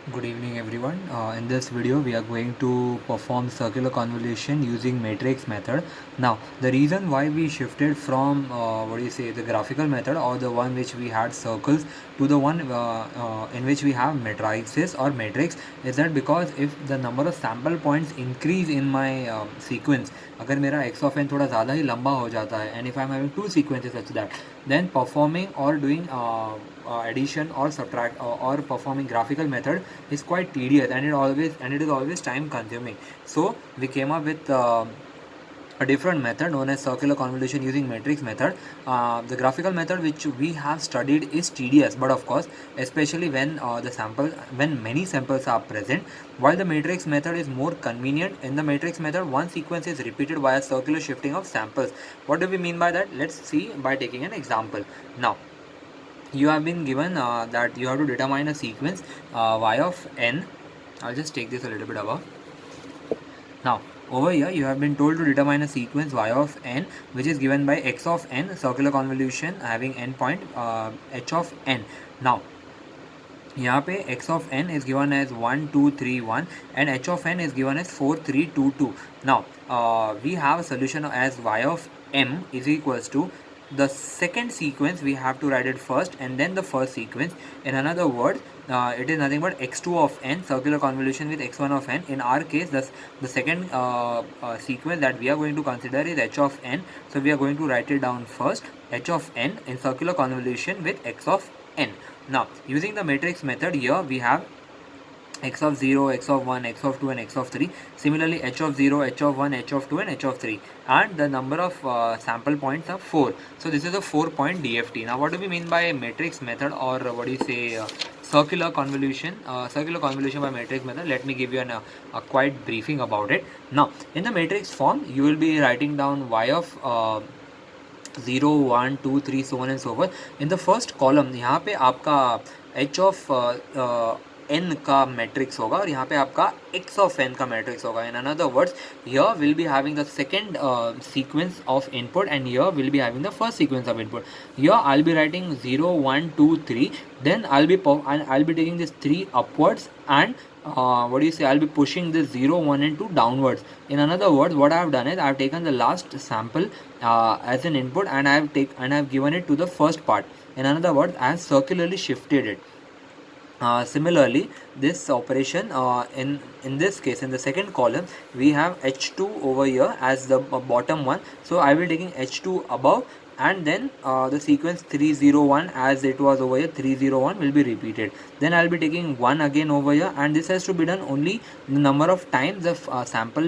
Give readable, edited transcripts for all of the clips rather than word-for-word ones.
Good evening everyone. In this video we are going to perform circular convolution using matrix method. Now the reason why we shifted from the graphical method or the one which we had circles to the one in which we have matrices or matrix is that because if the number of sample points increase in my sequence, अगर मेरा x of n थोड़ा ज़्यादा ही लंबा हो जाता है and if I am having two sequences such that then performing or doing addition or subtract or performing graphical method is quite tedious and it is always time consuming. So we came up with a different method known as circular convolution using matrix method. The graphical method which we have studied is tedious, but of course especially when many samples are present, while the matrix method is more convenient. In the matrix method, one sequence is repeated via circular shifting of samples. What do we mean by that? Let's see by taking an example. Now you have been given that you have to determine a sequence y of n. I'll just take this a little bit above. Now over here you have been told to determine a sequence y of n which is given by x of n, circular convolution having n point h of n. Now यहाँ पे x of n is given as 1 2 3 1 and h of n is given as 4 3 2 2. Now we have a solution as y of m is equals to the second sequence. We have to write it first and then the first sequence. In another word, it is nothing but x2 of n, circular convolution with x1 of n. In our case, the second sequence that we are going to consider is h of n. So we are going to write it down first, h of n in circular convolution with x of n. Now using the matrix method, here we have x of 0, x of 1, x of 2 and x of 3. Similarly h of 0, h of 1, h of 2 and h of 3, and the number of sample points are 4. So this is a 4-point DFT. Now what do we mean by matrix method, or what do you say, circular convolution? Circular convolution by matrix method, let me give you a quite briefing about it. Now in the matrix form you will be writing down y of 0 1 2 3 so on and so forth. In the first column यहाँ पे आपका h of n का matrix होगा और यहाँ पे आपका x of n का मैट्रिक्स होगा. In another words, here we'll be having the second sequence of input and here we'll be having the first sequence of input. Here I'll be writing 0 1 2 3, then I'll be taking this 3 upwards and I'll be pushing this 0 1 and 2 downwards. In another words, what I have done is I have taken the last sample as an input and I have given it to the first part. In another words, I have circularly shifted it. Similarly, this operation in this case, in the second column, we have h2 over here as the bottom one. So I will be taking h2 above, and then the sequence 301 as it was over here, 301 will be repeated. Then I'll be taking 1 again over here, and this has to be done only the number of times the sample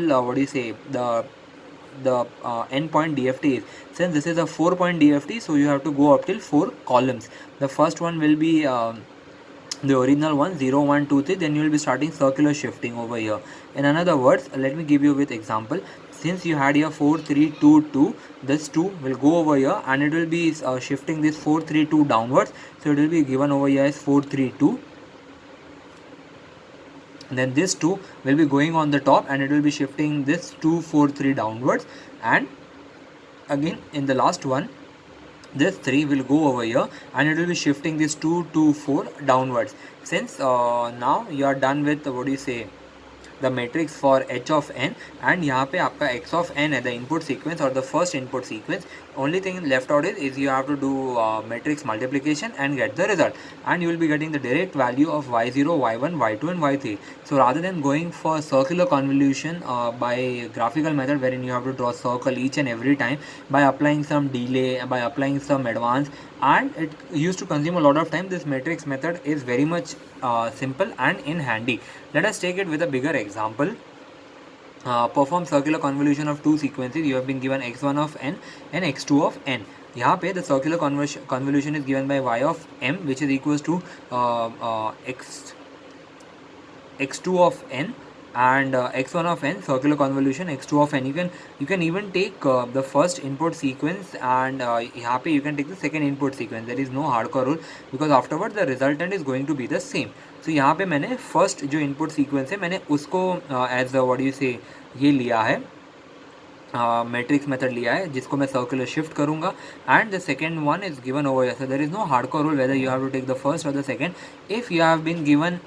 the endpoint DFT is. Since this is a 4-point DFT, so you have to go up till 4 columns. The first one will be the original one, 0 1 2 3, then you will be starting circular shifting over here. In another words, let me give you with example. Since you had here 4 3 2 2, this 2 will go over here and it will be shifting this 4 3 2 downwards. So it will be given over here as 4 3 2. Then this 2 will be going on the top and it will be shifting this 2 4 3 downwards, and again in the last one this 3 will go over here and it will be shifting this 2 2 4 downwards. Since now you are done with the matrix for h of n, and यहाँ पे आपका x of n है the input sequence or the first input sequence. Only thing left out is you have to do matrix multiplication and get the result, and you will be getting the direct value of y0, y1, y2 and y3. So rather than going for circular convolution by graphical method wherein you have to draw a circle each and every time by applying some delay, by applying some advance, and it used to consume a lot of time, this matrix method is very much simple and in handy. Let us take it with a bigger example. Perform circular convolution of two sequences. You have been given x1 of n and x2 of n. यहाँ पे the circular convolution is given by y of m, which is equals to x2 of n and x1 of n, circular convolution x2 of n. You can even take the first input sequence and यहाँ पे you can take the second input sequence. There is no hardcore rule because afterwards the resultant is going to be the same. So यहाँ पे मैंने first जो input sequence है मैंने उसको as ये लिया है मैट्रिक्स मेथड लिया है जिसको मैं सर्कुलर शिफ्ट करूंगा and the second one is given over here. So there is no hardcore rule whether you have to take the first और the second. If you have been given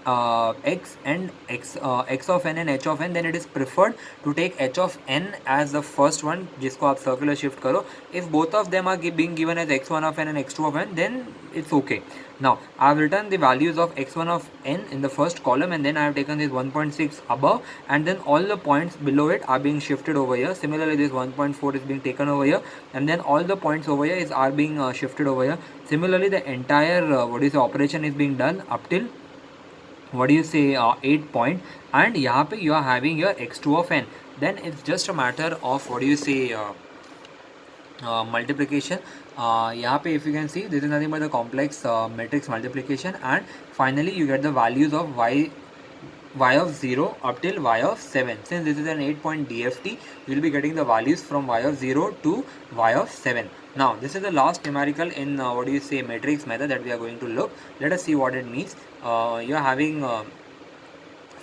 x and x of n and h of n, then it is preferred to take h of n as the first one जिसको आप circular shift करो. If both of them are being given as x1 of n and x2 of n, then it's okay. Now I have written the values of x1 of n in the first column, and then I have taken this 1.6 above, and then all the points below it are being shifted over here. Similarly, this 1.4 is being taken over here, and then all the points over here are being shifted over here. Similarly, the entire operation is being done up till 8 point, and यहाँ पे you are having your x2 of n. Then it's just a matter of multiplication. यहाँ पे if you can see, this is nothing but the complex matrix multiplication, and finally you get the values of y of 0 up till y of 7. Since this is an 8 point DFT, you will be getting the values from y of 0 to y of 7. Now this is the last numerical in matrix method that we are going to look. Let us see what it means. You are having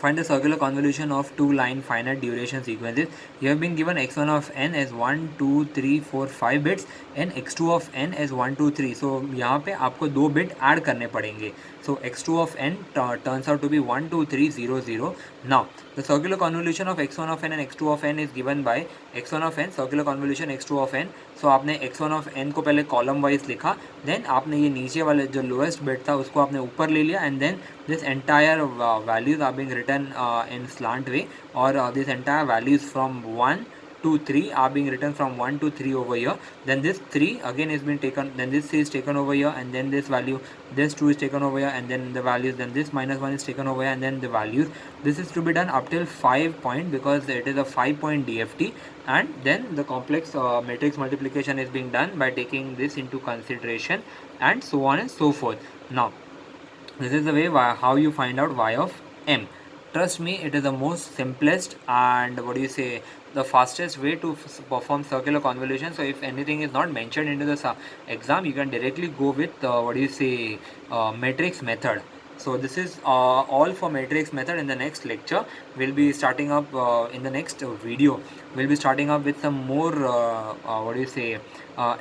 find the circular convolution of two line finite duration sequences. You have been given x1 of n as 1 2 3 4 5 bits and x2 of n as 1 2 3. So यहाँ पे आपको 2 bit add करने पड़ेंगे. So x2 of n turns out to be 1 2 3 0 0. Now the circular convolution of x1 of n and x2 of n is given by x1 of n circular convolution x2 of n. So आपने x1 of n को पहले column wise लिखा, then आपने ये नीचे वाले जो lowest bit था उसको आपने ऊपर ले लिया, and then this entire values are being written in slant way, or this entire values from 1 to 3 are being written from 1 to 3 over here. Then this 3 again is being taken, then this is taken over here, and then this value, this 2 is taken over here, and then the values, then this minus 1 is taken over here, and then the values. This is to be done up till 5 point because it is a 5 point DFT, and then the complex matrix multiplication is being done by taking this into consideration, and so on and so forth. Now this is the way how you find out y of m. Trust me, it is the most simplest and the fastest way to perform circular convolution. So if anything is not mentioned into the exam, you can directly go with matrix method. So this is all for matrix method. In the next lecture, we'll be starting up in the next video, we'll be starting up with some more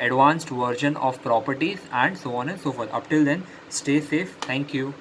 advanced version of properties and so on and so forth. Up till then, stay safe. Thank you.